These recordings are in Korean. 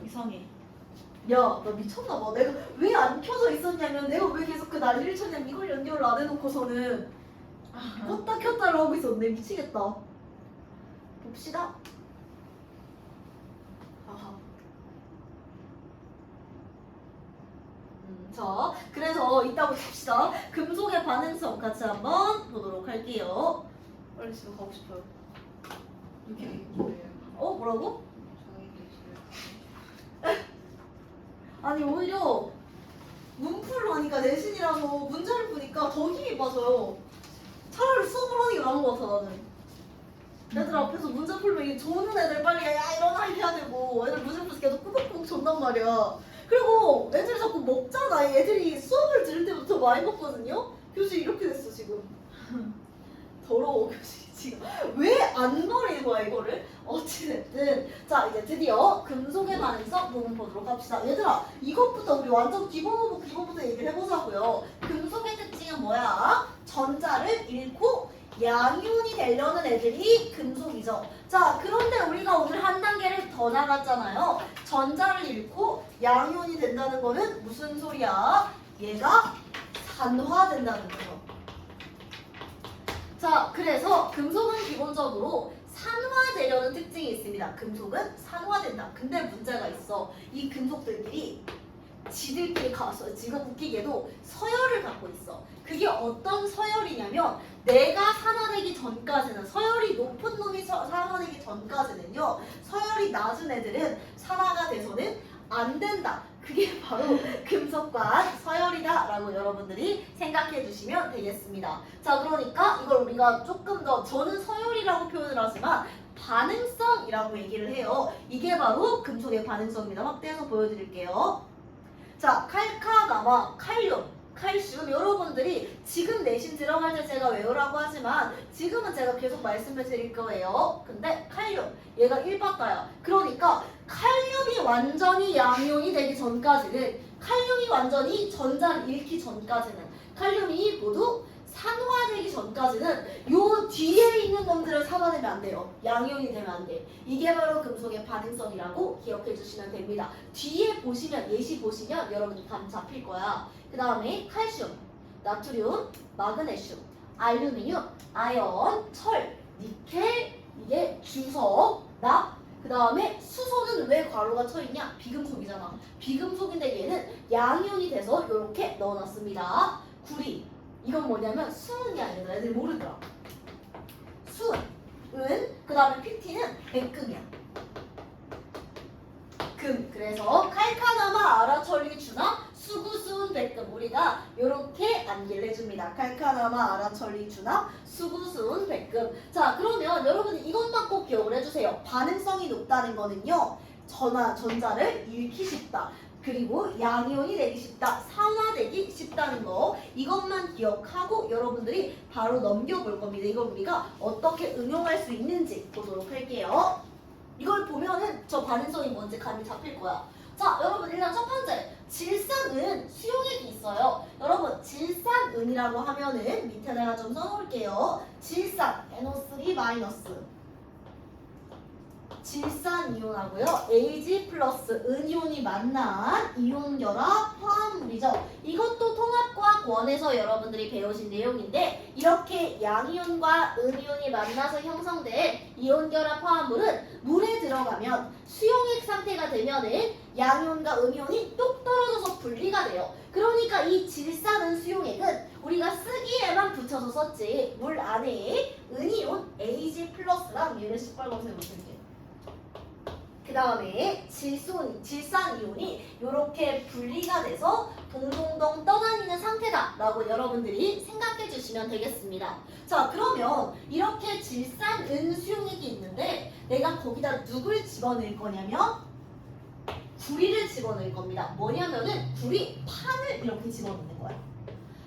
이상해. 야, 나 미쳤나봐. 내가 왜 안 켜져 있었냐면 내가 왜 계속 그 난리를 쳤냐면 이걸 연결을 안 해놓고서는 껐다 켰다를 하고 있었네. 미치겠다. 봅시다. 아하. 자, 그래서 이따가 봅시다. 금속의 반응성 같이 한번 보도록 할게요. 빨리 집에 가고 싶어요. 이렇게. 뭐라고? 아니 오히려 문풀로 하니까 내신이라서 문제를 푸니까 더 힘이 빠져요. 차라리 수업을 하는 게 나은 것 같아 나는. 애들 앞에서 문제 풀면 이게 조는 애들 빨리 야 일어나 해야 되고 애들 문제 풀면서 계속 꾸벅꾸벅 존단 말이야. 그리고 애들이 자꾸 먹잖아. 애들이 수업을 들을 때부터 많이 먹거든요. 교실 이렇게 됐어 지금. 더러워 교실이 지금. 왜 안 버리는 거야 이거를? 어찌됐든 자 이제 드디어 금속의 반응성 부분 보도록 합시다. 얘들아 이것부터 우리 완전 기본부터 얘기를 해보자고요. 금속의 특징은 뭐야? 전자를 잃고 양이온이 되려는 애들이 금속이죠. 자 그런데 우리가 오늘 한 단계를 더 나갔잖아요. 전자를 잃고 양이온이 된다는 거는 무슨 소리야? 얘가 산화된다는 거죠. 자 그래서 금속은 기본적으로 산화되려는 특징이 있습니다. 금속은 산화된다. 근데 문제가 있어. 이 금속들끼리 지들끼리 가서 지금 웃기게도 서열을 갖고 있어. 그게 어떤 서열이냐면 내가 산화되기 전까지는 서열이 높은 놈이 산화되기 전까지는요. 서열이 낮은 애들은 산화가 돼서는 안 된다. 그게 바로 금속관 서열이다 라고 여러분들이 생각해 주시면 되겠습니다. 자 그러니까 이걸 우리가 조금 더 저는 서열이라고 표현을 하지만 반응성이라고 얘기를 해요. 이게 바로 금속의 반응성입니다. 확대해서 보여드릴게요. 자 칼카나마 칼륨 칼슘 여러분들이 지금 내신 들어갈 때 제가 외우라고 하지만 지금은 제가 계속 말씀을 드릴 거예요. 근데 칼륨 얘가 1바다야. 그러니까 칼륨이 완전히 양이온이 되기 전까지는 칼륨이 완전히 전자를 잃기 전까지는 칼륨이 모두 산화되기 전까지는 요 뒤에 있는 놈들을 산화되면 안 돼요. 양이온이 되면 안 돼. 이게 바로 금속의 반응성이라고 기억해 주시면 됩니다. 뒤에 보시면 예시 보시면 여러분이 감 잡힐 거야. 그 다음에 칼슘, 나트륨, 마그네슘, 알루미늄, 아연, 철, 니켈, 이게 주석, 납. 그 다음에 수소는 왜 괄호가 쳐있냐? 비금속이잖아. 비금속인데 얘는 양이온이 돼서 이렇게 넣어놨습니다. 구리. 이건 뭐냐면 수은이 아니라 애들이 모르더라. 수은, 은, 그 다음에 PT는 백금이야. 금. 그래서 칼카나마, 아라철리, 주나, 수구, 수은, 백금. 우리가 이렇게 암기를 해줍니다. 칼카나마, 아라철리, 주나, 수구, 수은, 백금. 자, 그러면 여러분이 이것만 꼭 기억을 해주세요. 반응성이 높다는 거는요. 전자를 잃기 쉽다. 그리고 양이온이 되기 쉽다, 산화되기 쉽다는 거 이것만 기억하고 여러분들이 바로 넘겨볼 겁니다. 이걸 우리가 어떻게 응용할 수 있는지 보도록 할게요. 이걸 보면은 저 반응성이 뭔지 감이 잡힐 거야. 자 여러분 일단 첫 번째 질산은 수용액이 있어요. 여러분 질산은이라고 하면은 밑에다가 좀 써놓을게요. 질산 NO3- 질산이온하고요. Ag 플러스 은이온이 만난 이온 결합 화합물이죠. 이것도 통합과학 1에서 여러분들이 배우신 내용인데 이렇게 양이온과 은이온이 만나서 형성된 이온 결합 화합물은 물에 들어가면 수용액 상태가 되면은 양이온과 은이온이 뚝 떨어져서 분리가 돼요. 그러니까 이 질산은 수용액은 우리가 쓰기에만 붙여서 썼지 물 안에 은이온 Ag 플러스랑 얘를 시뻘건색 못할게. 그 다음에 질산이온이 이렇게 분리가 돼서 동동동 떠다니는 상태다 라고 여러분들이 생각해 주시면 되겠습니다. 자 그러면 이렇게 질산은 수용액이 있는데 내가 거기다 누굴 집어넣을 거냐면 구리를 집어넣을 겁니다. 뭐냐면은 구리판을 이렇게 집어넣는 거야.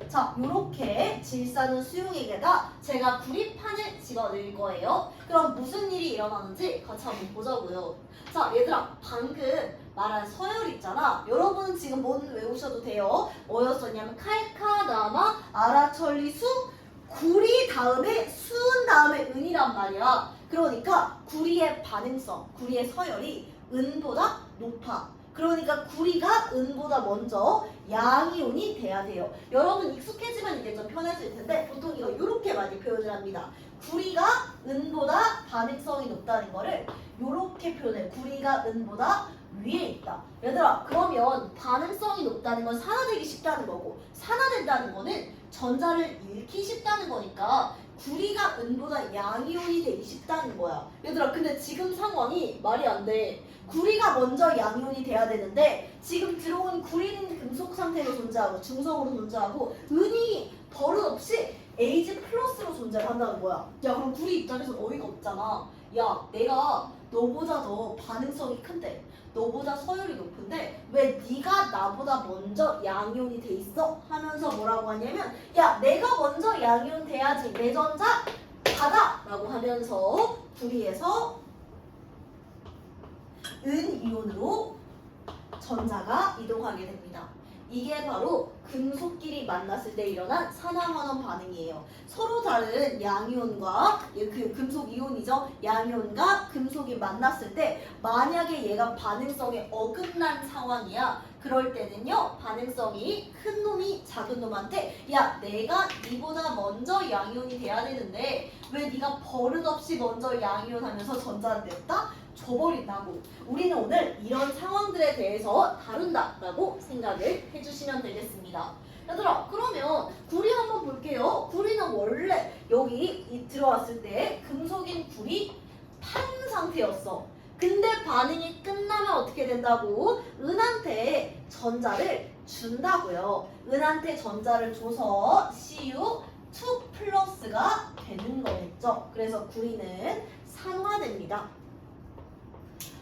자, 요렇게 질산은 수용액에다 제가 구리판을 집어넣을 거예요. 그럼 무슨 일이 일어나는지 같이 한번 보자고요. 자, 얘들아, 방금 말한 서열 있잖아. 여러분은 지금 뭔 외우셔도 돼요. 뭐였었냐면 칼카나마, 아라철리, 수, 구리 다음에 수은 다음에 은이란 말이야. 그러니까 구리의 반응성, 구리의 서열이 은보다 높아. 그러니까 구리가 은보다 먼저 양이온이 돼야 돼요. 여러분 익숙해지면 이게 좀 편해질 텐데 보통 이거 이렇게 많이 표현을 합니다. 구리가 은보다 반응성이 높다는 거를 이렇게 표현해. 구리가 은보다 위에 있다. 얘들아, 그러면 반응성이 높다는 건 산화되기 쉽다는 거고 산화된다는 거는 전자를 잃기 쉽다는 거니까 구리가 은보다 양이온이 되기 쉽다는 거야. 얘들아, 근데 지금 상황이 말이 안 돼. 구리가 먼저 양이온이 돼야 되는데 지금 들어온 구리는 금속 상태로 존재하고 중성으로 존재하고 은이 버릇없이 Ag 플러스로 존재를 한다는 거야. 야, 그럼 구리 입장에서 어이가 없잖아. 야, 내가 너보다 더 반응성이 큰데 너보다 서열이 높은데 왜 네가 나보다 먼저 양이온이 돼 있어? 하면서 뭐라고 하냐면 야, 내가 먼저 양이온 돼야지 내 전자 받아! 라고 하면서 구리에서 은이온으로 전자가 이동하게 됩니다. 이게 바로 금속끼리 만났을 때 일어난 산화환원 반응이에요. 서로 다른 양이온과 그 금속 이온이죠. 양이온과 금속이 만났을 때 만약에 얘가 반응성에 어긋난 상황이야. 그럴 때는요. 반응성이 큰 놈이 작은 놈한테 야, 내가 니보다 먼저 양이온이 돼야 되는데 왜 네가 버릇없이 먼저 양이온 하면서 전자를 냈다? 줘버린다고. 우리는 오늘 이런 상황들에 대해서 다룬다라고 생각을 해주시면 되겠습니다. 얘들아, 그러면 구리 한번 볼게요. 구리는 원래 여기 들어왔을 때 금속인 구리 탄 상태였어. 근데 반응이 끝나면 어떻게 된다고? 은한테 전자를 준다고요. 은한테 전자를 줘서 Cu2 플러스가 되는 거겠죠. 그래서 구리는 산화됩니다.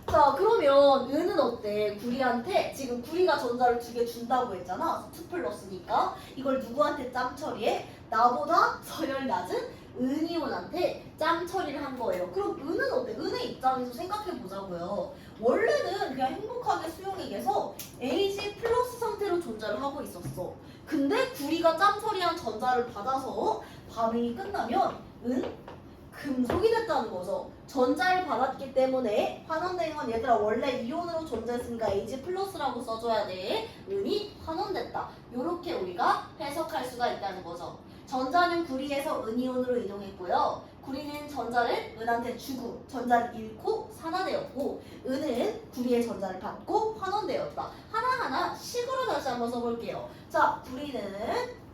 자, 그러면 은은 어때? 구리한테 지금 구리가 전자를 2개 준다고 했잖아. 2 플러스니까 이걸 누구한테 짬 처리해? 나보다 서열 낮은 은이온한테 짬 처리를 한 거예요. 그럼 은은 어때? 은의 입장에서 생각해 보자고요. 원래는 그냥 행복하게 수용액에서 Ag 플러스 상태로 존재를 하고 있었어. 근데 구리가 짬 처리한 전자를 받아서 반응이 끝나면 금속이 됐다는 거죠. 전자를 받았기 때문에 환원된 건 얘들아 원래 이온으로 존재했으니까 Ag 플러스라고 써줘야 돼. 은이 환원됐다. 이렇게 우리가 해석할 수가 있다는 거죠. 전자는 구리에서 은이온으로 이동했고요. 구리는 전자를 은한테 주고 전자를 잃고 산화되었고 은은 구리의 전자를 받고 환원되었다. 하나하나 식으로 다시 한번 써볼게요. 자, 구리는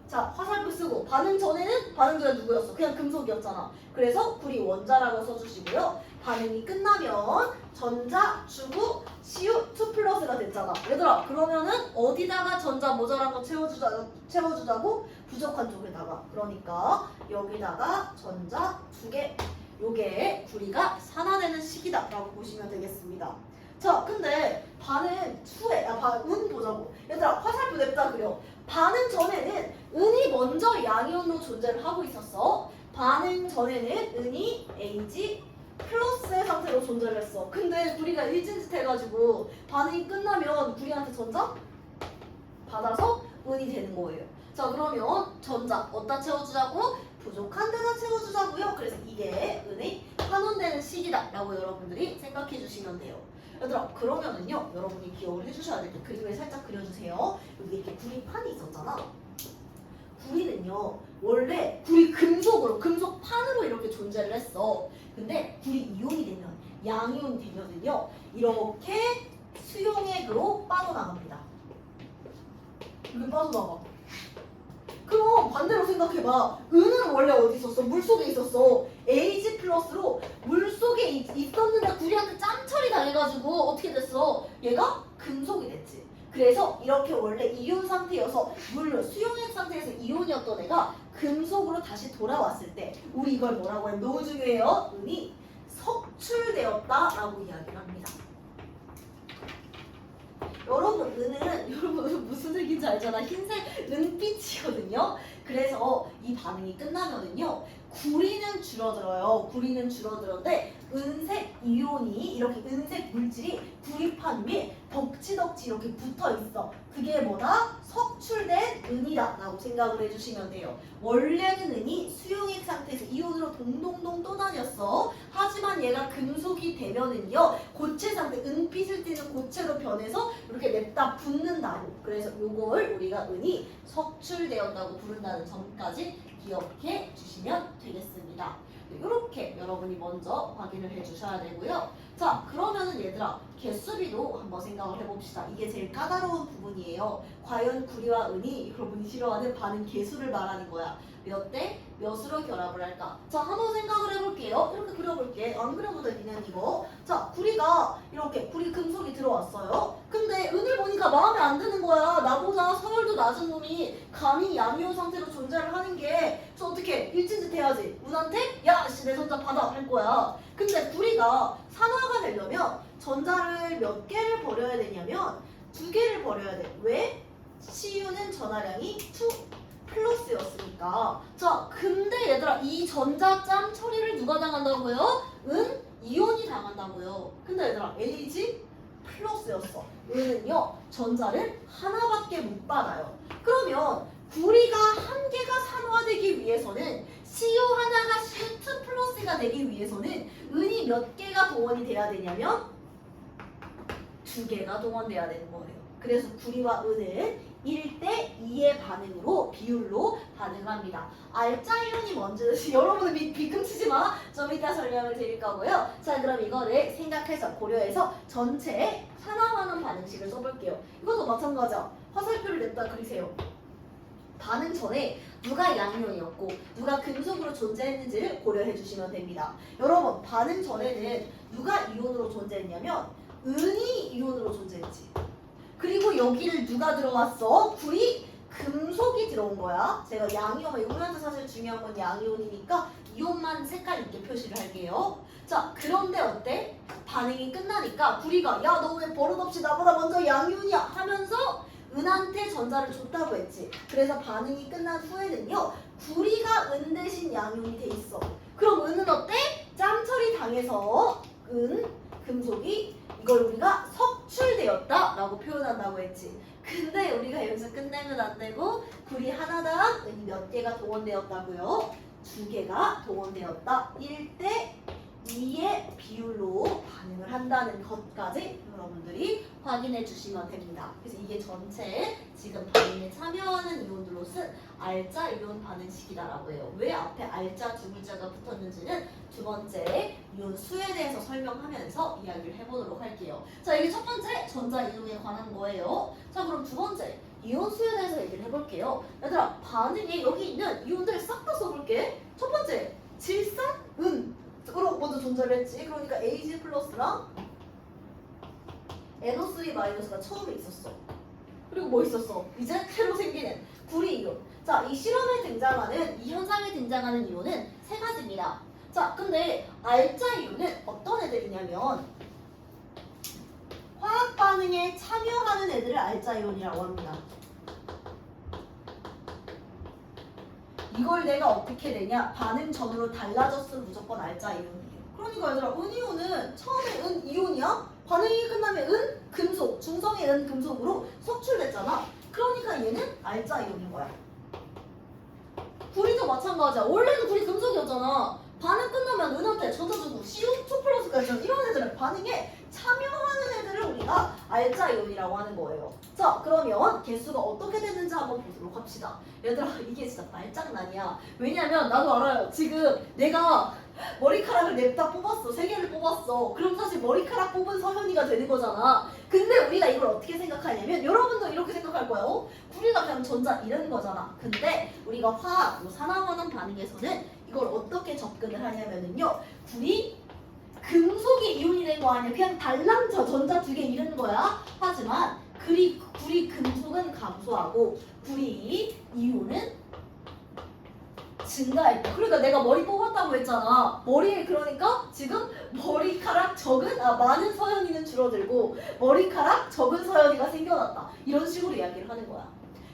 자, 화살표 쓰고 반응 전에는 반응자가 누구였어? 그냥 금속이었잖아. 그래서 구리 원자라고 써주시고요. 반응이 끝나면 전자 주고 Cu2 플러스가 됐잖아. 얘들아, 그러면은 어디다가 전자 모자란 거 채워주자고? 부족한 쪽에다가. 그러니까 여기다가 전자 2개. 요게 구리가 산화되는 시기다라고 보시면 되겠습니다. 자, 근데 반응 후에 운 보자고. 얘들아, 화살표 냅다 그려. 반응 전에는 은이 먼저 양이온으로 존재를 하고 있었어. 반응 전에는 은이 Ag 플러스의 상태로 존재를 했어. 근데 구리가 일진짓 해가지고 반응이 끝나면 구리한테 전자 받아서 은이 되는 거예요. 자, 그러면 전자 어디다 채워주자고? 부족한 데다 채워주자고요. 그래서 이게 은이 환원되는 시기다라고 여러분들이 생각해 주시면 돼요. 얘들아, 그러면은요, 여러분이 기억을 해주셔야 될 때 그림을 살짝 그려주세요. 여기 이렇게 구리판이 있었잖아. 구리는요, 원래 구리 금속판으로 이렇게 존재를 했어. 근데 구리 이온이 되면, 양이온이 되면은요, 이렇게 수용액으로 빠져나갑니다. 이렇게 빠져나가. 그럼 반대로 생각해봐. 은은 원래 어디 있었어? 물속에 있었어. Ag 플러스로 물속에 있었는데 구리한테 짬처리 당해가지고 어떻게 됐어? 얘가 금속이 됐지. 그래서 이렇게 원래 이온 상태여서 수용액 상태에서 이온이었던 애가 금속으로 다시 돌아왔을 때 우리 이걸 뭐라고 하면 너무 중요해요. 은이 석출되었다라고 이야기를 합니다. 여러분, 은은 여러분 무슨 색인지 알잖아. 흰색 은빛이거든요. 그래서 이 반응이 끝나면은요, 구리는 줄어들어요. 구리는 줄어들었는데 은색 이온이 이렇게 은색 물질이 구리판 위에 덕지덕지 이렇게 붙어 있어. 그게 뭐다? 석출된 은이다 라고 생각을 해주시면 돼요. 원래는 은이 수용액 상태에서 이온으로 동동동 떠다녔어. 하지만 얘가 금속이 되면은요, 고체 상태, 은빛을 띠는 고체로 변해서 이렇게 냅다 붙는다고. 그래서 요걸 우리가 은이 석출되었다고 부른다는 점까지 기억해 주시면 되겠습니다. 이렇게 여러분이 먼저 확인을 해주셔야 되고요. 자, 그러면은 얘들아, 개수비도 한번 생각을 해봅시다. 이게 제일 까다로운 부분이에요. 과연 구리와 은이 여러분이 싫어하는 반응 개수를 말하는 거야. 몇 대 몇으로 결합을 할까? 자, 한번 생각을 해볼게요. 이렇게 그려볼게. 안 그려도 니는 이거. 자, 구리가 이렇게 구리 금속이 들어왔어요. 근데 은을 보니까 마음에 안 드는 거야. 나보다 서열도 낮은 놈이 감히 양이온 상태로 존재를 하는 게, 저 어떻게 일진짓 해야지. 은한테 야, 씨, 내 전자 받아 할 거야. 근데 구리가 산화가 되려면 전자를 몇 개를 버려야 되냐면 2개를 버려야 돼. 왜? CU는 전하량이 2 플러스였으니까. 자, 근데 얘들아, 이 전자점 처리를 누가 당한다고요? 은 이온이 당한다고요. 근데 얘들아, Ag 플러스였어. 은은요, 전자를 하나밖에 못 받아요. 그러면 구리가 한 개가 산화되기 위해서는 CU 하나가 CU2 플러스가 되기 위해서는 은이 몇 개가 동원이 돼야 되냐면 2개가 동원돼야 되는 거예요. 그래서 구리와 은은 1대2의 반응으로 비율로 반응합니다. 알짜이론이 뭔지 여러분은 비금치지 마. 좀 이따 설명을 드릴 거고요. 자, 그럼 이거를 생각해서 고려해서 전체 산화하는 반응식을 써볼게요. 이것도 마찬가지야. 화살표를 냈다 그리세요. 반응 전에 누가 양이온이었고 누가 금속으로 존재했는지를 고려해 주시면 됩니다. 여러분, 반응 전에는 누가 이온으로 존재했냐면 은이 이온으로 존재했지. 그리고 여기를 누가 들어왔어? 구리 금속이 들어온 거야. 제가 양이온만, 우리한테 사실 중요한 건 양이온이니까 이온만 색깔 있게 표시를 할게요. 자, 그런데 어때? 반응이 끝나니까 구리가 야, 너 왜 버릇없이 나보다 먼저 양이온이야 하면서 은한테 전자를 줬다고 했지. 그래서 반응이 끝난 후에는요, 구리가 은 대신 양이온이 돼 있어. 그럼 은은 어때? 짬 처리 당해서 금속이 이걸 우리가 석출되었다 라고 표현한다고 했지. 근데 우리가 여기서 끝내면 안 되고 구리 하나당 은이 몇 개가 동원되었다고요? 2개가 동원되었다. 1대2의 비율로 반응을 한다는 것까지 여러분들이 확인해 주시면 됩니다. 그래서 이게 전체 지금 반응에 참여하는 이온들로 쓴 알짜 이온 반응식이다라고 해요. 왜 앞에 알짜 두 글자가 붙었는지는 두 번째 이온 수에 대해서 설명하면서 이야기를 해보도록 할게요. 자, 이게 첫 번째 전자 이온에 관한 거예요. 자, 그럼 두 번째 이온 수에 대해서 얘기를 해볼게요. 얘들아, 반응에 여기 있는 이온들 싹 다 써볼게. 첫 번째 질산, 은으로 먼저 존재를 했지. 그러니까 Ag 플러스랑 NO3 마이너스가 처음에 있었어. 그리고 뭐 있었어? 이제 새로 생기는 구리 이온. 자, 이 실험에 등장하는, 이 현상에 등장하는 이온은 3가지입니다. 자, 근데 알짜 이온은 어떤 애들이냐면 화학 반응에 참여하는 애들을 알짜 이온이라고 합니다. 이걸 내가 어떻게 내냐? 반응 전으로 달라졌으면 무조건 알짜 이온이에요. 그러니까 얘들아, 은이온은 처음에 은 이온이야? 반응이 끝나면 은 금속, 중성의 은 금속으로 석출됐잖아. 그러니까 얘는 알짜 이온인 거야. 구리도 마찬가지야. 원래는 구리 금속이었잖아. 반응 끝나면 은한테 전자 주고 CU2 플러스까지 이런 애들은 반응에 참여하는 애들을 우리가 알짜 이온이라고 하는 거예요. 자, 그러면 개수가 어떻게 되는지 한번 보도록 합시다. 얘들아, 이게 진짜 말장난이야. 왜냐면 나도 알아요. 지금 내가 머리카락을 냅다 뽑았어. 3개를 뽑았어. 그럼 사실 머리카락 뽑은 서현이가 되는 거잖아. 근데 우리가 이걸 어떻게 생각하냐면 여러분도 이렇게 생각할 거예요. 구리가 그냥 전자 이런 거잖아. 근데 우리가 화학, 산화하는 반응에서는 이걸 어떻게 접근을 하냐면요. 구리 금속이 이온이 된 거 아니야. 그냥 달랑 전자 2개 이런 거야. 하지만 구리 금속은 감소하고 구리 이온은 증가했다. 그러니까 내가 머리 뽑았다고 했잖아. 머리에 그러니까 지금 머리카락 많은 서연이는 줄어들고 머리카락 적은 서연이가 생겨났다. 이런 식으로 이야기를 하는 거야.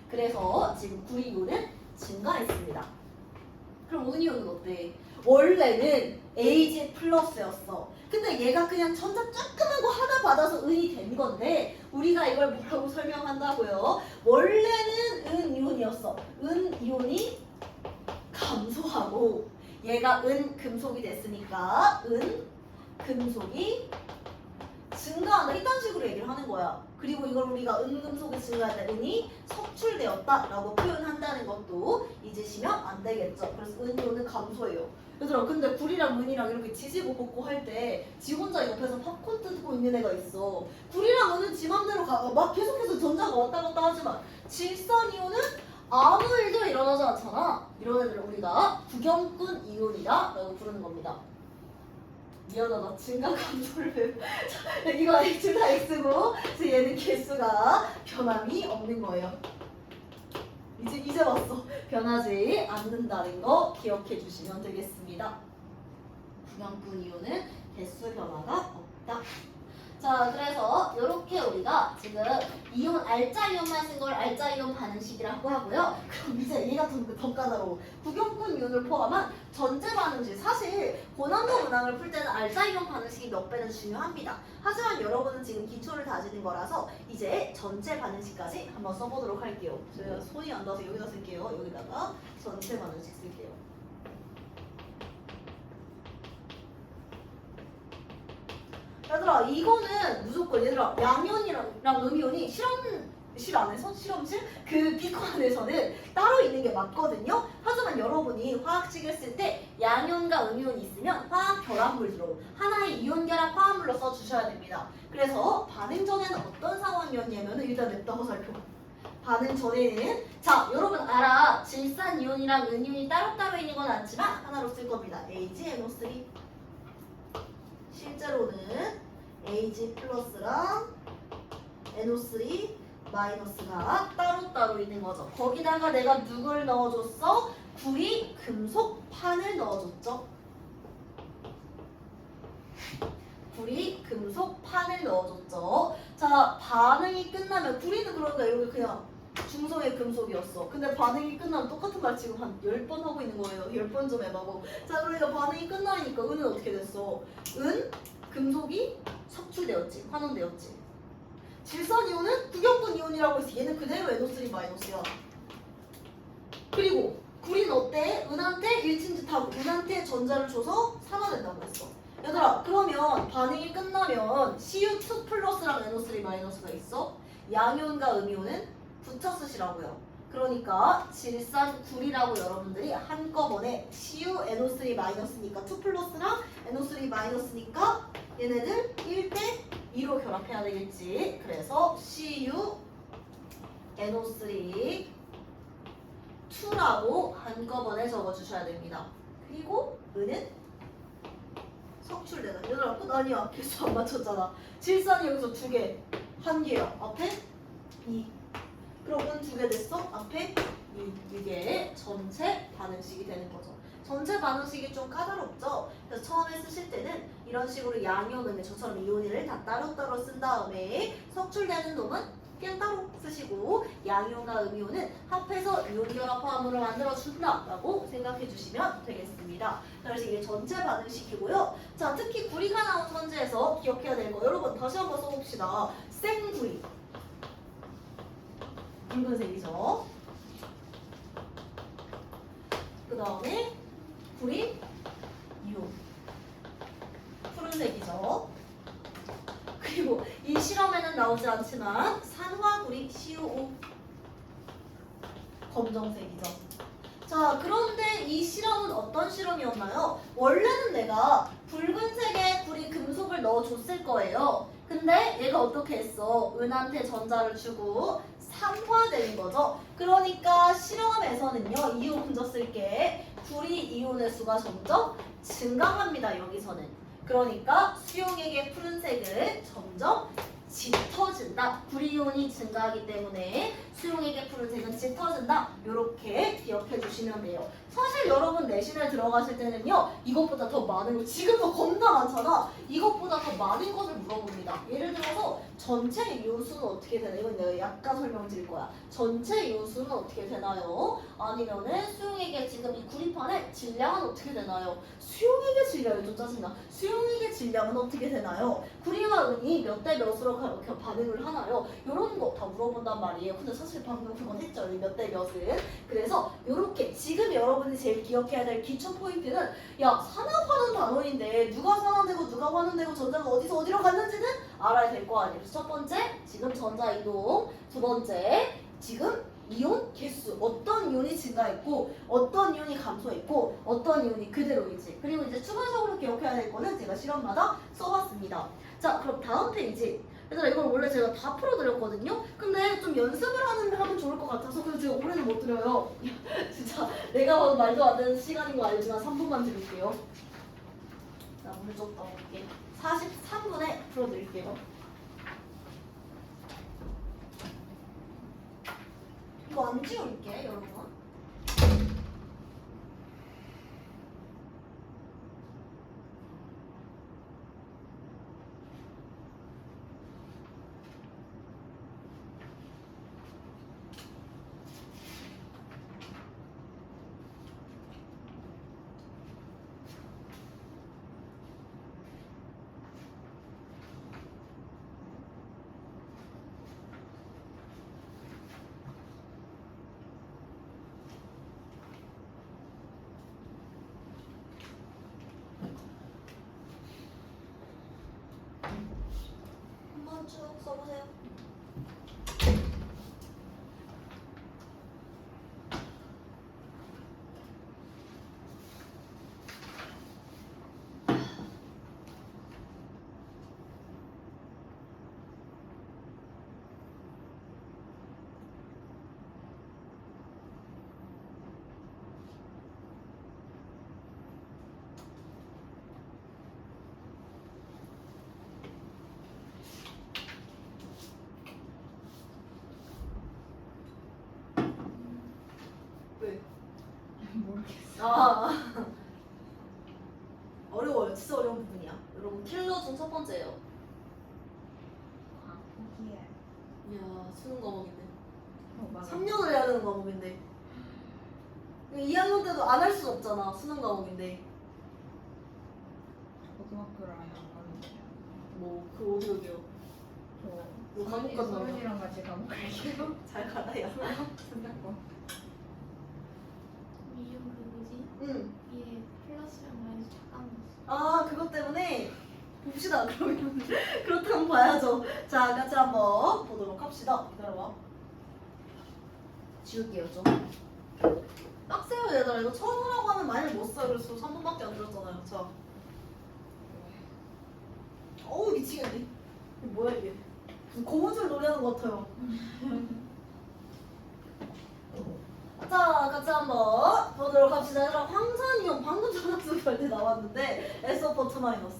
그래서 지금 구리 이온은 증가했습니다. 그럼 은이온은 어때? 원래는 AG 플러스였어. 근데 얘가 그냥 전자 조그만 거 하나 받아서 은이 된 건데 우리가 이걸 뭐라고 설명한다고요? 원래는 은 이온이었어. 은 이온이 감소하고 얘가 은 금속이 됐으니까 은 금속이 증가한다. 이딴 식으로 얘기를 하는 거야. 그리고 이걸 우리가 은금속이 증가할 때 은이 석출되었다라고 표현한다는 것도 잊으시면 안 되겠죠. 그래서 은이온은 감소해요. 얘들아, 근데 구리랑 은이랑 이렇게 지지고 볶고 할 때 지 혼자 옆에서 팝콘 뜯고 있는 애가 있어. 구리랑 은은 지 맘대로 막 계속해서 전자가 왔다 갔다 하지만 질산이온은 아무 일도 일어나지 않잖아. 이런 애들을 우리가 구경꾼 이온이라고 부르는 겁니다. 미안하다. 증가 감소를 이거 X 다 X고 그래서 얘는 개수가 변함이 없는 거예요. 이제 왔어. 변하지 않는다는 거 기억해 주시면 되겠습니다. 구경꾼 이온은 개수 변화가 없다. 자, 그래서 이렇게 우리가 지금 이온 알짜 이온만 쓴 걸 알짜 이온 반응식이라고 하고요. 그럼 이제 얘가 더 까다로워. 구경꾼 이온을 포함한 전체 반응식. 사실 고난도 문항을 풀 때는 알짜 이온 반응식이 몇 배는 중요합니다. 하지만 여러분은 지금 기초를 다지는 거라서 이제 전체 반응식까지 한번 써보도록 할게요. 제가 손이 안 닿아서 여기다 쓸게요. 여기다가 전체 반응식 쓸게요. 얘들아, 이거는 무조건 얘들아 양이온이랑 음이온이 실험실 안에서 실험실 그 비커 안에서는 따로 있는 게 맞거든요. 하지만 여러분이 화학식을 쓸 때 양이온과 음이온이 있으면 화학 결합물로 하나의 이온 결합 화합물로 써주셔야 됩니다. 그래서 반응 전에는 어떤 상황이었냐면 일단 냅다 화살표. 반응 전에는 자 여러분 알아. 질산 이온이랑 은이온이 따로따로 있는 건 않지만 하나로 쓸 겁니다. AgNO3 실제로는 Ag 플러스랑 NO3 마이너스가 따로따로 있는 거죠. 거기다가 내가 누굴 넣어줬어? 구리 금속판을 넣어줬죠. 구리 금속판을 넣어줬죠. 자, 반응이 끝나면 구리는 그러니까 이렇게 그냥 중성의 금속이었어. 근데 반응이 끝나면 똑같은 말 지금 한 10번 하고 있는 거예요. 10번 좀 해봐고. 자, 그러니까 반응이 끝나니까 은은 어떻게 됐어? 은, 금속이 석출되었지. 환원되었지. 질산이온은 구경꾼 이온이라고 했어. 얘는 그대로 NO3 마이너스야. 그리고 구리는 어때? 은한테 일침짓하고 은한테 전자를 줘서 산화된다고 했어. 얘들아, 그러면 반응이 끝나면 CU2 플러스랑 NO3 마이너스가 있어. 양이온과 음이온은 붙여 쓰시라고요. 그러니까 질산 구리라고 여러분들이 한꺼번에 CU NO3 마이너스니까 2 플러스랑 NO3 마이너스니까 얘네들 1대 2로 결합해야 되겠지. 그래서 CU NO3 2라고 한꺼번에 적어주셔야 됩니다. 그리고 은은 석출되다. 얘들아 끝 아니야. 개수 안 맞췄잖아. 질산이 여기서 2개, 1개야. 앞에 2. 그럼 은 2개 됐어? 앞에 2. 이게 전체 반응식이 되는 거죠. 전체 반응식이 좀 까다롭죠? 그래서 처음에 쓰실 때는 이런 식으로 양이온을 저처럼 이온을 다 따로따로 쓴 다음에 석출되는 놈은 그냥 따로 쓰시고 양이온과 음이온은 합해서 이온 결합 화합물을 만들어 준다라고 생각해 주시면 되겠습니다. 그래서 이게 전체 반응식이고요. 자, 특히 구리가 나온 문제에서 기억해야 될 거 여러분 다시 한번 써봅시다. 생구리 붉은색이죠. 그 다음에 구리 이온 푸른색이죠. 그리고 이 실험에는 나오지 않지만 산화구리 CuO 검정색이죠. 자, 그런데 이 실험은 어떤 실험이었나요? 원래는 내가 붉은색의 구리 금속을 넣어줬을 거예요. 근데 얘가 어떻게 했어? 은한테 전자를 주고 산화되는 거죠. 그러니까 실험에서는요. 이온 먼저 쓸게. 구리 이온의 수가 점점 증가합니다. 여기서는. 그러니까 수용액의 푸른색은 점점 짙어진다. 구리온이 증가하기 때문에 수용액의 푸른색은 짙어진다. 이렇게 기억해 주시면 돼요. 사실 여러분 내신에 들어가실 때는요. 이것보다 더 많은 거 지금도 겁나 많잖아. 이것보다 더 많은 것을 물어봅니다. 예를 들어서 전체 이온수는 어떻게 되나? 이건 내가 약간 설명드릴 거야. 전체 이온수는 어떻게 되나요? 아니면은 수용액의 지금 이 구리판의 질량은 어떻게 되나요? 수용액의 질량이 좀 짜증나. 수용액의 질량은 어떻게 되나요? 구리와 은이 몇 대 몇으로 이렇게 반응을 하나요? 이런 거 다 물어본단 말이에요. 근데 사실 방금 그건 했죠. 몇 대 몇은. 그래서 이렇게 지금 여러분이 제일 기억해야 될 기초 포인트는 야 산화하는 단원인데 누가 산화되고 누가 환원되고 전자가 어디서 어디로 갔는지는 알아야 될 거 아니에요. 그래서 첫 번째 지금 전자 이동, 두 번째 지금 이온 개수 어떤 이온이 증가했고 어떤 이온이 감소했고 어떤 이온이 그대로인지 그리고 이제 추가적으로 기억해야 될 거는 제가 실험마다 써봤습니다. 자 그럼 다음 페이지 얘들아 이걸 원래 제가 다 풀어드렸거든요. 근데 좀 연습을 하면 좋을 것 같아서 그래서 제가 올해는 못 드려요. 진짜 내가 봐도 말도 안 되는 시간인 거 알지만 3분만 드릴게요. 자 물 좀 떠올게 43분에 풀어드릴게요. 이거 안 지울게 여러분. 한번 쭉 써보세요. 왜? 모르겠어. 아 어려워요. 진짜 어려운 부분이야. 여러분 킬러 중 첫 번째예요. 아, 포기해. 이야 수능 과목인데 맞아. 3년을 해야 되는 과목인데 2학년 때도 안 할 수 없잖아. 수능 과목인데 고등학교를 아예 안 가는데. 뭐그 어디 어디요? 너 감옥 갔나 봐. 서른이랑 같이 감옥 갈게요. 잘 가라 야. 끝났고. 이름 그 뭐지? 응. 위에 플러스랑 마이너스 잠깐 아 그것 때문에 봅시다. 그러면 그렇다면 봐야죠. 자 같이 한번 보도록 합시다. 기다려봐. 지울게요 좀. 빡세요 얘들아. 이거 처음이라고 하면 많이 못 써. 그래서 3분밖에 안 들었잖아요. 자. 어우 미치겠네. 이게 뭐야 이게? 무슨 고무줄 노래하는 것 같아요. 자, 같이 한번 보도록 합시다. 얘들아, 황산이형 방금 전학수 별때 나왔는데 S오퍼 2 마이너스.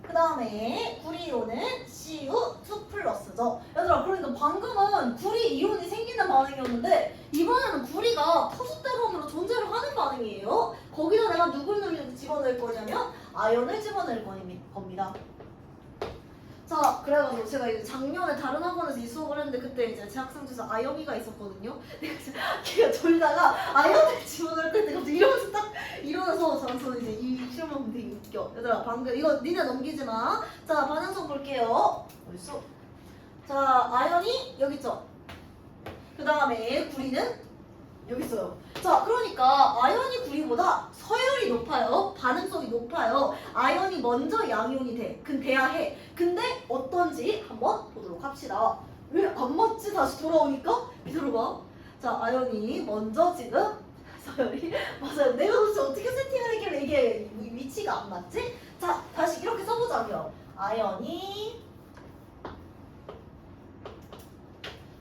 그 다음에 구리이온은 Cu2 플러스죠. 얘들아, 그러니까 방금은 구리 이온이 생기는 반응이었는데 이번에는 구리가 터줏대감으로 존재를 하는 반응이에요. 거기다 내가 누굴 집어넣을 거냐면 아연을 집어넣을 겁니다. 자, 그래가지고 제가 이제 작년에 다른 학원에서 이 수업을 했는데 그때 이제 제 학생 중에서 아영이가 있었거든요. 걔가 졸다가 아영을 집어넣을 때 갑자기 이러면서 딱 일어나서 저는 이제 이 시험을 보면 되게 웃겨. 얘들아 방금 이거 니네 넘기지 마. 자, 반응성 볼게요. 어딨어? 자, 아연이 여기 있죠. 그 다음에 구리는 여기 있어요. 자, 그러니까 아연이 구리보다 서열이 높아요. 반응성이 높아요. 아연이 먼저 양이온이 돼야 해. 근데 어떤지 한번 보도록 합시다. 왜 안 맞지? 다시 돌아오니까? 기다려봐. 자, 아연이 먼저 지금 서열이 맞아요. 내가 도대체 어떻게 세팅을 했길래 이게 위치가 안 맞지? 자, 다시 이렇게 써보자고요. 아연이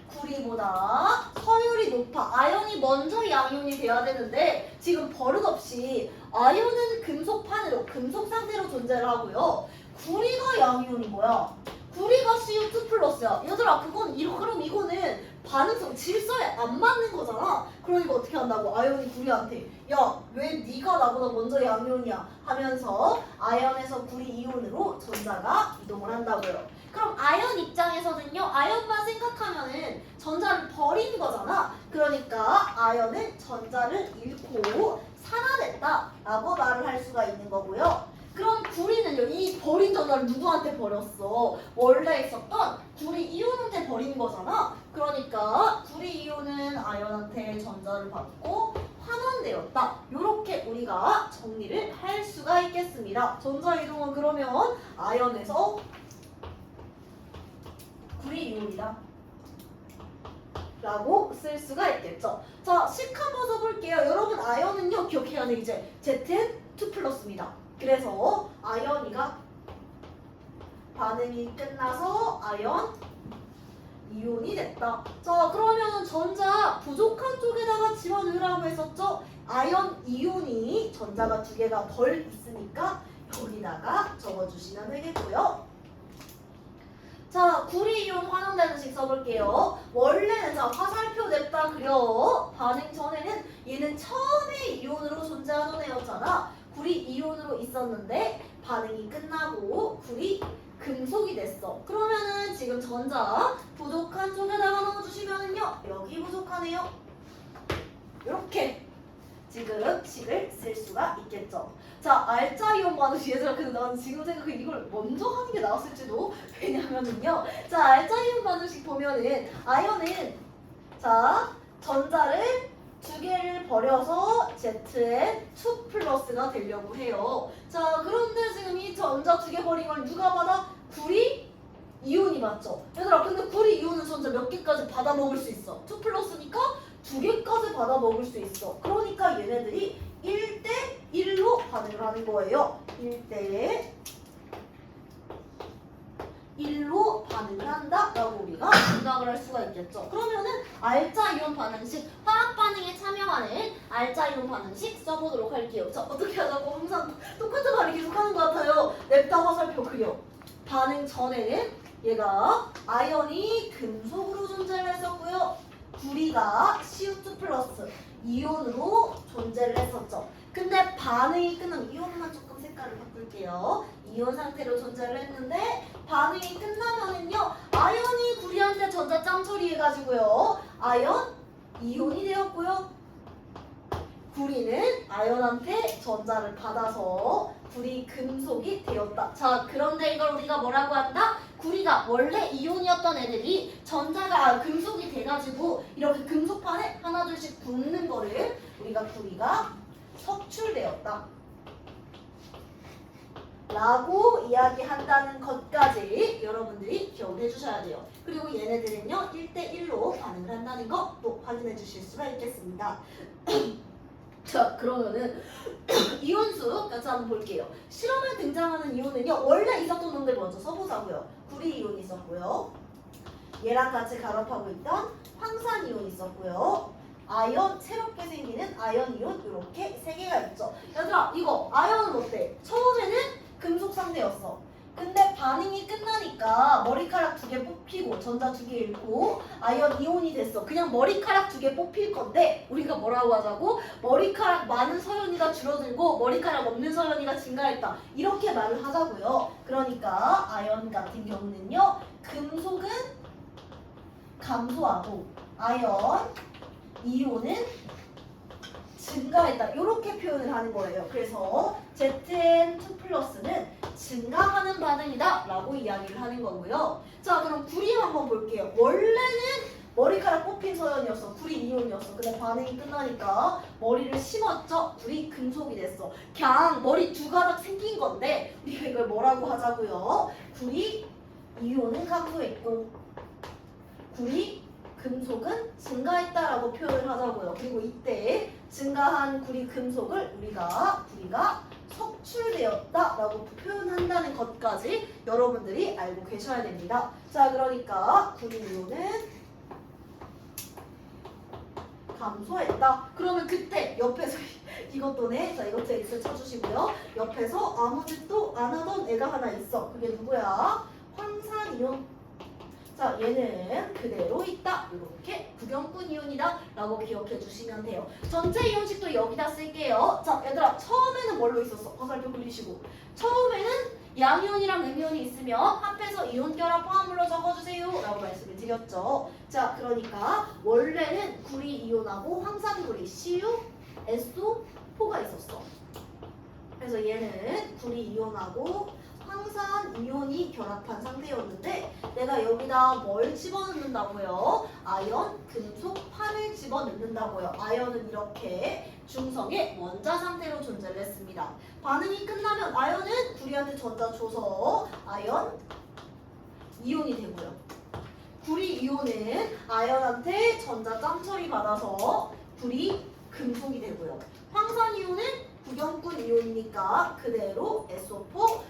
구리보다 서열이 높아. 아연이 먼저 양이온이 돼야 되는데 지금 버릇없이 아연은 금속판으로 금속 상태로 존재를 하고요. 구리가 양이온이 뭐야? 구리가 CU2 플러스야. 얘들아 그럼 이거는 반응성 질서에 안 맞는 거잖아. 그러니까 어떻게 한다고? 아연이 구리한테 야 왜 네가 나보다 먼저 양이온이야 하면서 아연에서 구리 이온으로 전자가 이동을 한다고요. 그럼 아연 입장에서는요. 아연만 생각하면은 전자를 버리는 거잖아. 그러니까 아연은 전자를 잃고 산화됐다 라고 말을 할 수가 있는 거고요. 그럼 구리는요. 이 버린 전자를 누구한테 버렸어? 원래 있었던 구리 이온한테 버린 거잖아. 그러니까 구리 이온은 아연한테 전자를 받고 환원되었다. 이렇게 우리가 정리를 할 수가 있겠습니다. 전자 이동은 그러면 아연에서 구리 이온이다 라고 쓸 수가 있겠죠. 자, 식 한번 써볼게요. 여러분 아연은요. 기억해야 돼. 이제 Zn2 플러스입니다. 그래서 아연이가 반응이 끝나서 아연 이온이 됐다. 자, 그러면 전자 부족한 쪽에다가 집어넣으라고 했었죠. 아연 이온이 전자가 두 개가 덜 있으니까 여기다가 적어주시면 되겠고요. 자, 구리 이온 환원되는 식 써볼게요. 원래는 자 화살표 냅다 그려. 반응 전에는 얘는 처음에 이온으로 존재하던 애였잖아. 구리 이온으로 있었는데 반응이 끝나고 구리 금속이 됐어. 그러면은 지금 전자 부족한 쪽에다가 넣어주시면은요. 여기 부족하네요. 이렇게 지금 식을 쓸 수가 있겠죠. 자, 알짜 이온 반응식. 얘들아 근데 난 지금 생각해 이걸 먼저 하는 게 나았을지도. 왜냐면은요. 자, 알짜 이온 반응식 보면은 아연은 자 전자를 두 개를 버려서 Zn2 플러스가 되려고 해요. 자, 그런데 지금 이 전자 두 개 버린 걸 누가 받아? 구리 이온이 맞죠? 얘들아 근데 구리 이온은 전자 몇 개까지 받아 먹을 수 있어? 2 플러스니까 두 개까지 받아 먹을 수 있어. 그러니까 얘네들이 1대1로 반응을 하는 거예요. 1대1로 반응을 한다라고 우리가 생각을 할 수가 있겠죠. 그러면은 알짜 이온 반응식, 화학 반응에 참여하는 알짜 이온 반응식 써보도록 할게요. 자, 어떻게 하자고? 항상 똑같은 말을 계속 하는 것 같아요. 냅다 화살표 그려. 반응 전에는 얘가 아연이 금속으로 존재를 했었고요. 구리가 CU2 플러스 이온으로 존재를 했었죠. 근데 반응이 끝나면 이온만 조금 색깔을 바꿀게요. 이온 상태로 존재를 했는데 반응이 끝나면은요. 아연이 구리한테 전자 짱 처리해가지고요. 아연 이온이 되었고요. 구리는 아연한테 전자를 받아서 구리 금속이 되었다. 자, 그런데 이걸 우리가 뭐라고 한다? 구리가 원래 이온이었던 애들이 전자가 금속이 돼가지고 이렇게 금속판에 하나둘씩 붙는 거를 우리가 구리가 석출되었다 라고 이야기한다는 것까지 여러분들이 기억을 해주셔야 돼요. 그리고 얘네들은요 1대1로 반응을 한다는 거 또 확인해 주실 수가 있겠습니다. 자, 그러면은 이온수 같이 한번 볼게요. 실험에 등장하는 이온은요 원래 있었던 놈들 먼저 써보자고요. 구리 이온이 있었고요. 얘랑 같이 결합하고 있던 황산 이온이 있었고요. 아연, 새롭게 생기는 아연 이온 이렇게 세 개가 있죠. 얘들아 이거 아연은 어때? 처음에는 금속 상태였어. 근데 반응이 끝나니까 머리카락 두 개 뽑히고 전자 두 개 잃고 아연 이온이 됐어. 그냥 머리카락 두 개 뽑힐 건데 우리가 뭐라고 하자고? 머리카락 많은 서연이가 줄어들고 머리카락 없는 서연이가 증가했다. 이렇게 말을 하자고요. 그러니까 아연 같은 경우는요. 금속은 감소하고 아연 이온은 증가했다. 이렇게 표현을 하는 거예요. 그래서 Zn2 플러스는 증가하는 반응이다 라고 이야기를 하는 거고요. 자, 그럼 구리 한번 볼게요. 원래는 머리카락 뽑힌 서연이었어. 구리 이온이었어. 근데 반응이 끝나니까 머리를 심었죠. 구리 금속이 됐어. 그냥 머리 두 가닥 생긴 건데 우리가 이걸 뭐라고 하자고요. 구리 이온은 감소했고 구리 금속은 증가했다라고 표현을 하자고요. 그리고 이때 증가한 구리 금속을 우리가 석출되었다라고 표현한다는 것까지 여러분들이 알고 계셔야 됩니다. 자, 그러니까 구리 이온은 감소했다. 그러면 그때 옆에서 이것도네. 자, 이것도 X 쳐주시고요. 옆에서 아무 짓도 안 하던 애가 하나 있어. 그게 누구야? 황산이온. 자, 얘는 그대로 있다. 이렇게 부경분 이온이다 라고 기억해 주시면 돼요. 전체 이온식도 여기다 쓸게요. 자, 얘들아, 처음에는 뭘로 있었어? 화살표 그리시고. 처음에는 양이온이랑 음이온이 있으면 합해서 이온 결합 화합물로 적어주세요 라고 말씀을 드렸죠. 자, 그러니까 원래는 구리 이온하고 황산구리 CU, SO4가 있었어. 그래서 얘는 구리 이온하고 황산 이온이 결합한 상태였는데 내가 여기다 뭘 집어넣는다고요? 아연, 금속, 판을 집어넣는다고요. 아연은 이렇게 중성의 원자 상태로 존재를 했습니다. 반응이 끝나면 아연은 구리한테 전자 줘서 아연 이온이 되고요. 구리 이온은 아연한테 전자 짬 처리 받아서 구리 금속이 되고요. 황산 이온은 부경분 이온이니까 그대로 SO4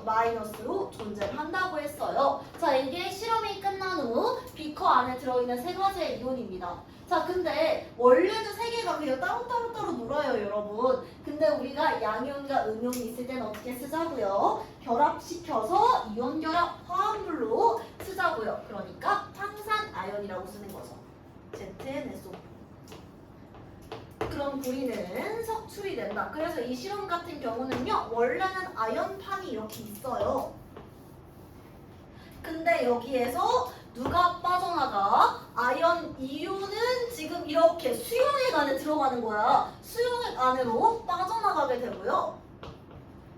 2-로 존재를 한다고 했어요. 자, 이게 실험이 끝난 후 비커 안에 들어있는 세 가지의 이온입니다. 자, 근데 원래는 세 개가 그냥 따로 놀아요, 여러분. 근데 우리가 양이온과 음이온이 있을 때는 어떻게 쓰자고요? 결합시켜서 이온 결합 화합물로 쓰자고요. 그러니까 황산 아연이라고 쓰는 거죠. ZnSO. 그럼 구리는 석출이 된다. 그래서 이 실험 같은 경우는요, 원래는 아연판이 이렇게 있어요. 근데 여기에서 누가 빠져나가? 아연 이온은 지금 이렇게 수용액 안에 들어가는 거야. 수용액 안으로 빠져나가게 되고요.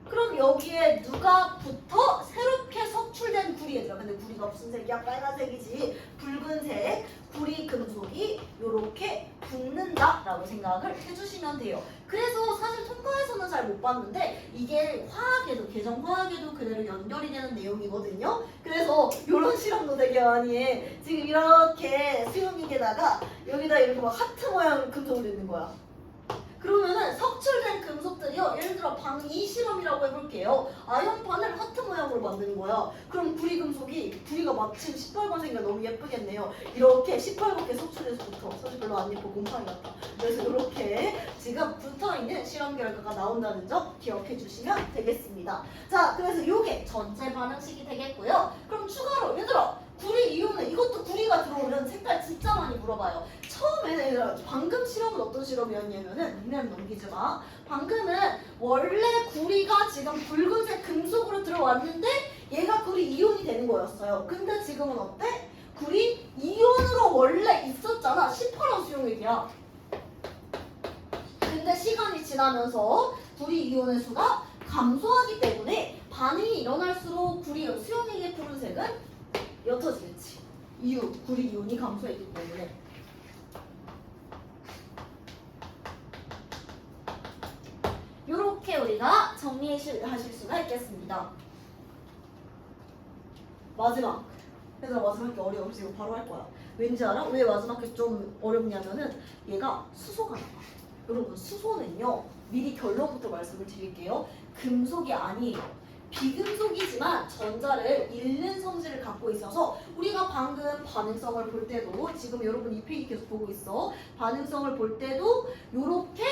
그럼 여기에 누가 붙어? 새롭게 석출된 구리 얘들아. 근데 구리가 무슨 색이야? 빨간색이지. 붉은색 구리 금속이 이렇게 붙는다라고 생각을 해주시면 돼요. 그래서 사실 통과에서는 잘 못 봤는데 이게 화학에도 계정 화학에도 그대로 연결이 되는 내용이거든요. 그래서 이런 실험도 되게 많이 해. 지금 이렇게 수용액에다가 여기다 이렇게 막 하트 모양 금속을 넣는 거야. 그러면은 석출된 금속들이요. 예를 들어 방위 실험이라고 해볼게요. 아연판을 하트 모양으로 만드는 거야. 그럼 구리 금속이 구리가 마침 시뻘건색이가 너무 예쁘겠네요. 이렇게 시뻘겋게 석출돼서 붙어. 사실 별로 안 예뻐. 곰팡이 같다. 그래서 이렇게 지금 붙어있는 실험 결과가 나온다는 점 기억해 주시면 되겠습니다. 자, 그래서 이게 전체 반응식이 되겠고요. 그럼 추가로 얘들아, 구리 이온은 이것도 구리가 들어오면 색깔 진짜 많이 물어봐요. 처음에는 얘들아, 방금 실험은 어떤 실험이었냐면은 니네는 넘기지 마. 방금은 원래 구리가 지금 붉은색 금속으로 들어왔는데 얘가 구리 이온이 되는 거였어요. 근데 지금은 어때? 구리 이온으로 원래 있었잖아. 시퍼런 수용액이야. 근데 시간이 지나면서 구리 이온의 수가 감소하기 때문에 반응이 일어날수록 구리 수용액의 푸른색은 옅어지겠지. 이유, 구리 이온이 감소했기 때문에. 이렇게 우리가 정리하실 수가 있겠습니다. 마지막. 그래서 마지막 게 어려워서 이거 바로 할 거야. 왠지 알아? 왜 마지막 게 좀 어렵냐면은 얘가 수소가 나와. 여러분, 수소는요, 미리 결론부터 말씀을 드릴게요. 금속이 아니에요. 비금속이지만 전자를 잃는 성질을 갖고 있어서 우리가 방금 반응성을 볼 때도 지금 여러분 이 페이지 계속 보고 있어. 반응성을 볼 때도 요렇게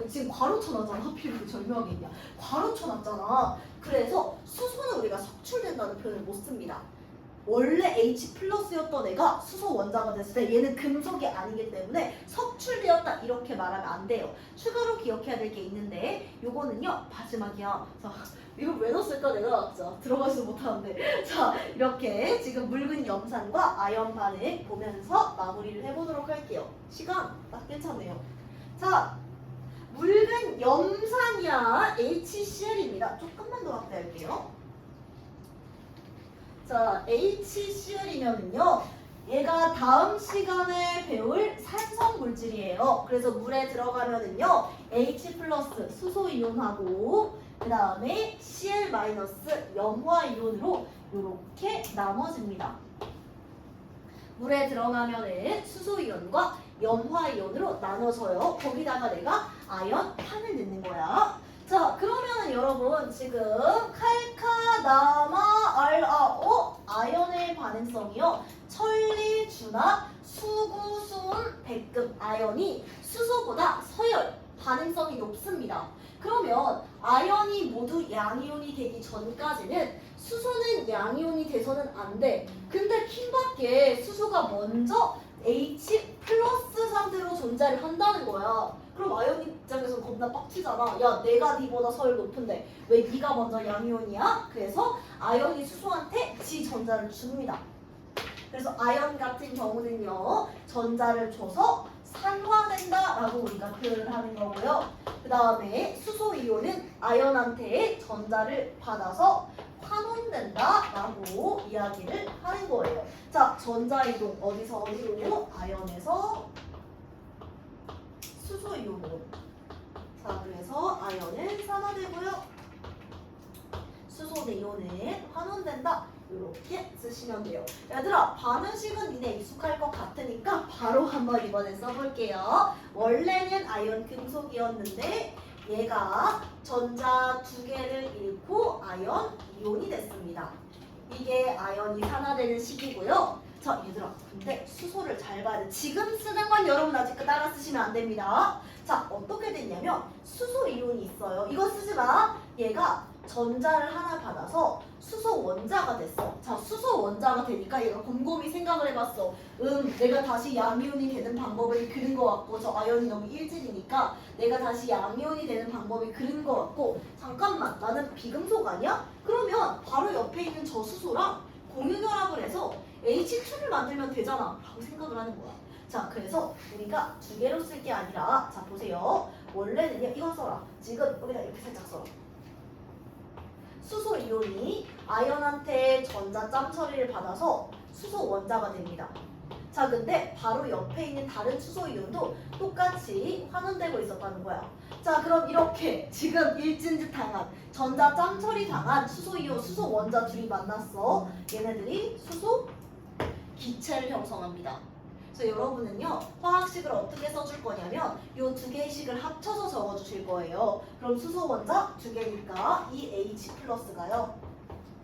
지금 괄호 쳐놨잖아. 하필 그 절묘하게 있냐. 괄호 쳐놨잖아. 그래서 수소는 우리가 석출된다는 표현을 못 씁니다. 원래 H+였던 애가 수소 원자가 됐을 때 얘는 금속이 아니기 때문에 석출되었다 이렇게 말하면 안 돼요. 추가로 기억해야 될 게 있는데 요거는요 마지막이야. 자, 이걸 왜 넣었을까 내가 진짜 들어가지도 못하는데. 자, 이렇게 지금 묽은 염산과 아연 반응 보면서 마무리를 해보도록 할게요. 시간 딱 괜찮네요. 자, 묽은 염산이야 HCl입니다. 조금만 더 확대할게요. 자, HCl이면은요, 얘가 다음 시간에 배울 산성 물질이에요. 그래서 물에 들어가면은요, H+ 수소 이온하고 그 다음에 Cl- 염화 이온으로 이렇게 나눠집니다. 물에 들어가면은 수소 이온과 염화 이온으로 나눠져요. 거기다가 내가 아연 판을 넣는 거야. 자, 그러면은 여러분 지금 칼카나마 RAO 아연의 반응성이요. 천리, 준합, 수구수온 백금 아연이 수소보다 서열 반응성이 높습니다. 그러면 아연이 모두 양이온이 되기 전까지는 수소는 양이온이 돼서는 안 돼. 근데 킹밖에 수소가 먼저 H 플러스 상태로 존재를 한다는 거야. 그럼 아연 입장에서 겁나 빡치잖아. 야, 내가 니보다 서열 높은데 왜 니가 먼저 양이온이야? 그래서 아연이 수소한테 지 전자를 줍니다. 그래서 아연 같은 경우는요, 전자를 줘서 산화된다라고 우리가 표현을 하는 거고요. 그 다음에 수소 이온은 아연한테 전자를 받아서 환원된다라고 이야기를 하는 거예요. 자, 전자 이동 어디서 어디로? 아연에서 수소 이온으로. 자, 그래서 아연은 산화되고요. 수소 대 이온은 환원된다. 이렇게 쓰시면 돼요. 얘들아, 반응식은 니네 익숙할 것 같으니까 바로 한번 이번에 써볼게요. 원래는 아연 금속이었는데 얘가 전자 두 개를 잃고 아연 이온이 됐습니다. 이게 아연이 산화되는 식이고요. 자, 얘들아, 근데 수소를 잘 봐야 돼. 지금 쓰는 건 여러분 아직 따라 쓰시면 안 됩니다. 자, 어떻게 됐냐면 수소 이온이 있어요. 이거 쓰지 마. 얘가 전자를 하나 받아서 수소 원자가 됐어. 자, 수소 원자가 되니까 얘가 곰곰이 생각을 해봤어. 내가 다시 양이온이 되는 방법을 그린 것 같고, 저 아연이 너무 일질이니까 내가 다시 양이온이 되는 방법을 그린 것 같고, 잠깐만, 나는 비금속 아니야? 그러면 바로 옆에 있는 저 수소랑 공유결합을 해서 H2를 만들면 되잖아 라고 생각을 하는 거야. 자, 그래서 우리가 두 개로 쓸 게 아니라, 자, 보세요. 원래는요, 이거 써라. 지금 여기다 이렇게 살짝 써라. 수소 이온이 아연한테 전자 짬 처리를 받아서 수소 원자가 됩니다. 자, 근데 바로 옆에 있는 다른 수소 이온도 똑같이 환원되고 있었다는 거야. 자, 그럼 이렇게 지금 일진짓 당한 전자 짬 처리 당한 수소 이온, 수소 원자 둘이 만났어. 얘네들이 수소 기체를 형성합니다. 그래서 여러분은요, 화학식을 어떻게 써줄 거냐면 요 두 개의 식을 합쳐서 적어주실 거예요. 그럼 수소 원자 두 개니까 이 H 플러스가요.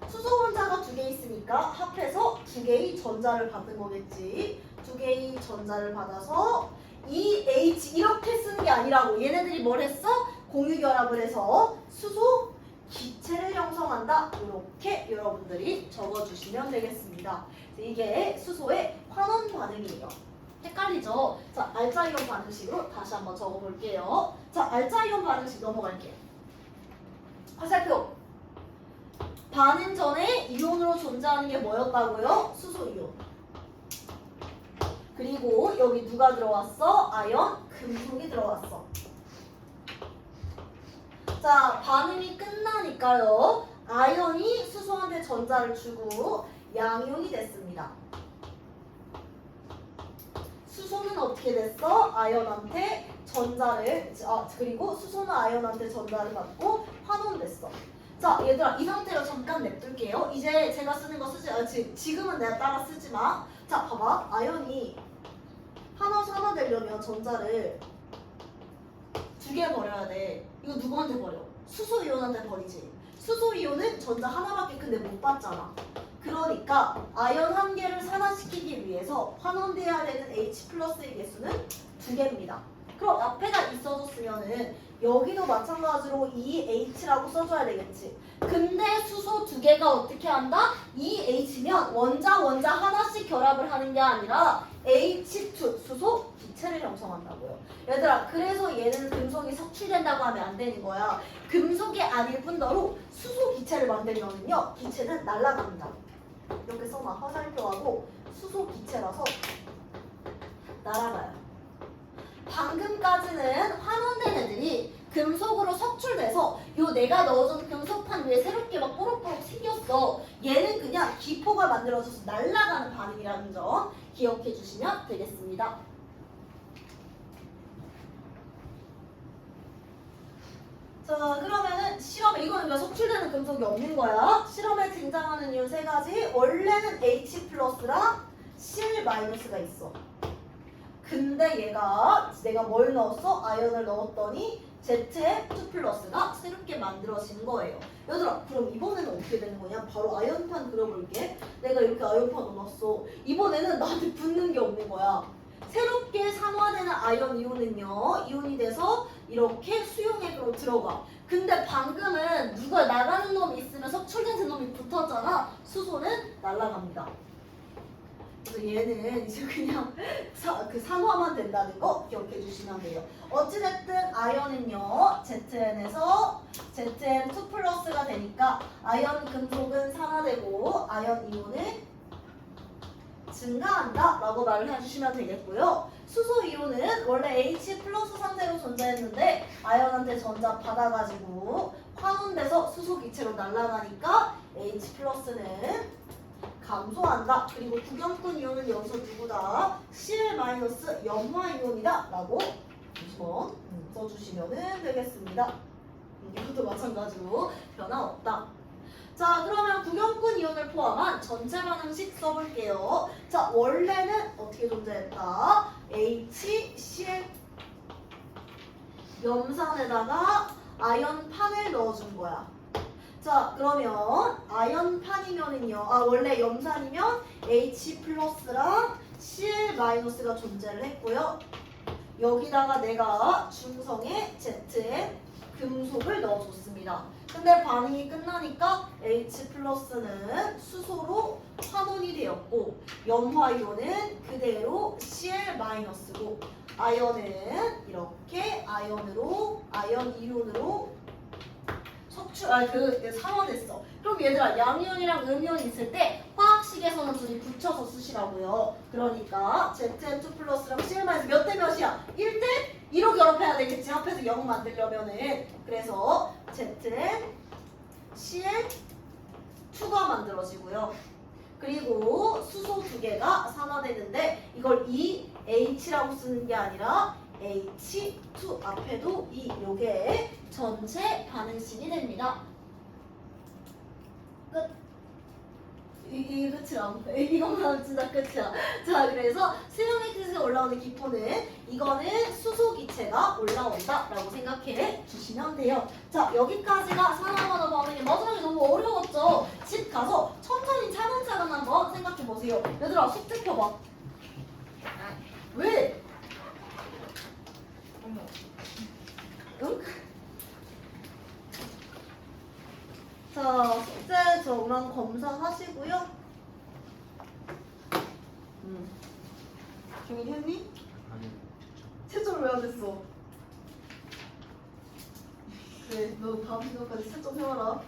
수소 원자가 두 개 있으니까 합해서 두 개의 전자를 받는 거겠지. 두 개의 전자를 받아서 이 H 이렇게 쓰는 게 아니라고. 얘네들이 뭘 했어? 공유 결합을 해서 수소 기체를 형성한다. 이렇게 여러분들이 적어주시면 되겠습니다. 이게 수소의 환원 반응이에요. 헷갈리죠? 자, 알자이온 반응식으로 다시 한번 적어볼게요. 자, 알자이온 반응식 넘어갈게요. 화살표. 반응 전에 이온으로 존재하는 게 뭐였다고요? 수소 이온. 그리고 여기 누가 들어왔어? 아연, 금속이 들어왔어. 자, 반응이 끝나니까요. 아연이 수소한테 전자를 주고 양이온이 됐습니다. 수소는 어떻게 됐어? 아연한테 전자를, 그리고 수소는 아연한테 전자를 받고 환원됐어. 자, 얘들아, 이 상태로 잠깐 냅둘게요. 이제 제가 쓰는 거 쓰지, 지금은 내가 따라 쓰지 마. 자, 봐봐. 아연이 하나 산화되려면 전자를 두 개 버려야 돼. 이거 누구한테 버려? 수소 이온한테 버리지. 수소 이온은 전자 하나밖에 근데 못 받잖아. 그러니까 아연 한 개를 산화시키기 위해서 환원돼야 되는 H 플러스의 개수는 두 개입니다. 그럼 앞에가 있어줬으면은 여기도 마찬가지로 EH라고 써줘야 되겠지. 근데 수소 두 개가 어떻게 한다? EH면 원자 하나씩 결합을 하는 게 아니라 H2 수소 기체를 형성한다고요. 얘들아, 그래서 얘는 금속이 석출된다고 하면 안 되는 거야. 금속이 아닐 뿐더러 수소 기체를 만들면은요, 기체는 날아갑니다. 이렇게 써놔. 화살표하고 수소 기체라서 날아가요. 방금까지는 환원된 애들이 금속으로 석출돼서 요 내가 넣어준 금속판 위에 새롭게 막 뽀록뽀록 생겼어. 얘는 그냥 기포가 만들어져서 날아가는 반응이라는 점 기억해 주시면 되겠습니다. 자, 그러면은 실험에 이거는 왜 석출되는 금속이 없는 거야? 실험에 등장하는 이유 세 가지. 원래는 H 플러스랑 실 마이너스가 있어. 근데 얘가 내가 뭘 넣었어? 아연을 넣었더니 ZN2 플러스가 새롭게 만들어진 거예요. 얘들아, 그럼 이번에는 어떻게 되는 거냐? 바로 아연판 그려볼게. 내가 이렇게 아연판 넣어놨어. 이번에는 나한테 붙는 게 없는 거야. 새롭게 산화되는 아연 이온은요, 이온이 돼서 이렇게 수용액으로 들어가. 근데 방금은 누가 나가는 놈이 있으면 석출된 놈이 붙었잖아. 수소는 날아갑니다. 그래서 얘는 이제 그냥 그 산화만 된다는 거 기억해 주시면 돼요. 어찌됐든 아연은요, ZN에서 ZN2 플러스가 되니까 아연 금속은 산화되고 아연 이온은 증가한다 라고 말을 해주시면 되겠고요. 수소 이온은 원래 H 플러스 상태로 존재했는데 아연한테 전자 받아가지고 환원돼서 수소 기체로 날아가니까 H 플러스는 감소한다. 그리고 구경꾼 이온은 여기서 누구다? Cl 마이너스 염화 이온이다 라고 2번 써주시면 되겠습니다. 이것도 마찬가지로 변화 없다. 자, 그러면 구경꾼 이온을 포함한 전체 반응식 써볼게요. 자, 원래는 어떻게 존재했다? HCl 염산에다가 아연판을 넣어준 거야. 자, 그러면 아연판이면은요, 원래 염산이면 H 플러스랑 Cl 마이너스가 존재를 했고요. 여기다가 내가 중성의 ZN 금속을 넣어줬습니다. 근데 반응이 끝나니까 H 플러스는 수소로 환원이 되었고, 염화이온은 그대로 Cl 마이너스고, 아연은 이렇게 아연 이온으로 산화됐어. 그럼 얘들아, 양이온이랑 음이온이 있을 때 화학식에서는 둘이 붙여서 쓰시라고요. 그러니까 ZN2 플러스랑 Cl 마이너스 몇 대 몇이야? 1대 1로 결합해야 되겠지. 합해서 0 만들려면은. 그래서 ZN Cl2가 만들어지고요. 그리고 수소 두 개가 산화되는데 이걸 EH라고 쓰는 게 아니라 H2 앞에도 요게 전체 반응식이 됩니다. 끝. 이 끝이야. 이것만 진짜 끝이야. 자, 그래서 수용액에서 올라오는 기포는 이거는 수소 기체가 올라온다 라고 생각해 주시면 돼요. 자, 여기까지가 산화하는 반응이 마지막에 너무 어려웠죠? 집 가서 천천히 차근차근 한번 생각해 보세요. 얘들아, 숙제 펴봐. 왜? 어머. 응? 자, 숙제 저만 검사하시고요. 종이 했니? 아니, 채점 왜 안 했어? 그래, 너 다음 시간까지 채점 해와라.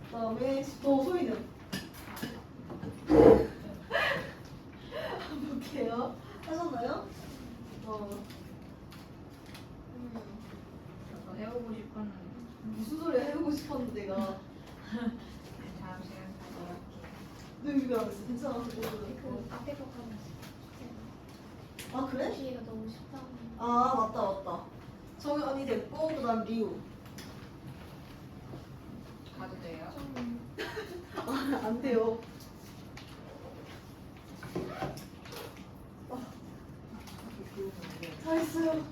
그다음에 너 소희는? 볼게요. 하셨나요? 저도 해보고 싶었는데 무슨 소리 해보고 싶었는데 내가. 다음 시간까지 이렇게. 너 이거 안 했어? 괜찮아? 그 앞에 거 가면 아, 그래? 기회가 너무 쉽다고. 아, 맞다. 정연이 됐고, 그 다음 리우. 가도 돼요? 좀 안 돼요. 다 했어요.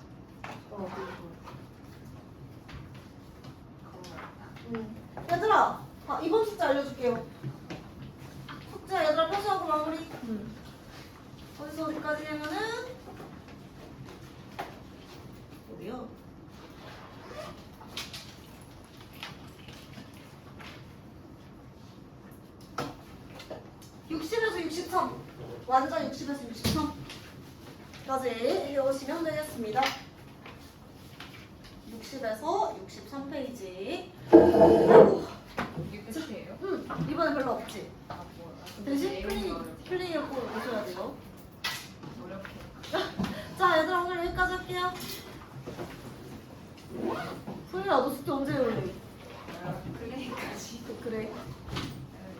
얘들아, 이번 숙제 알려줄게요. 숙제 얘들아 표시하고 마무리. 어디서 어디까지 하면은 어디요? 60에서 63. 완전 60에서 63까지 해오시면 되겠습니다. 60에서 63페이지. 아이고. 이게 끝이에요? 이번에 별로 없지? 아 뭐야? 근데 대신 내용이 어렵게. 플레이어 꼭 오셔야 돼요. 어렵게. 자, 얘들아, 오늘 여기까지 할게요. 소희야, 너 숙제 언제 해올래? 클릭까지. 그래.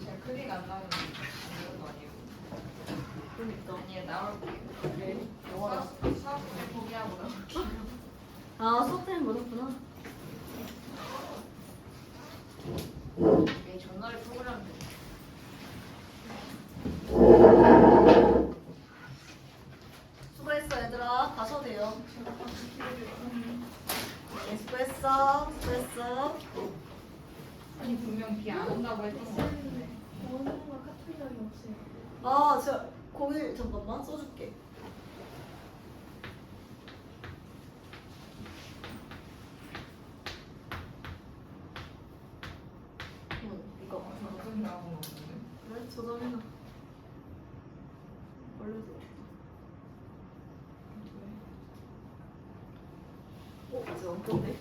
제가 클릭 안 나오면 안 되는 거 아니에요? 그러니까. 아니 나올게요. 그래. 영어라. 수업 포기하고 나올게요. 수업 때문에 못했구나. 내 전날 프로그램 수고했어, 얘들아. 가셔도 돼요. 아니 분명 비 안 온다고 했던 거 같은데. 어느 순간 카톡이 없어요. 아, 제가 01 잠깐만 써줄게. 이거 저도 나온 거 같은데. 그래 저장해놔. 원래도 어, 이제 안 떴네.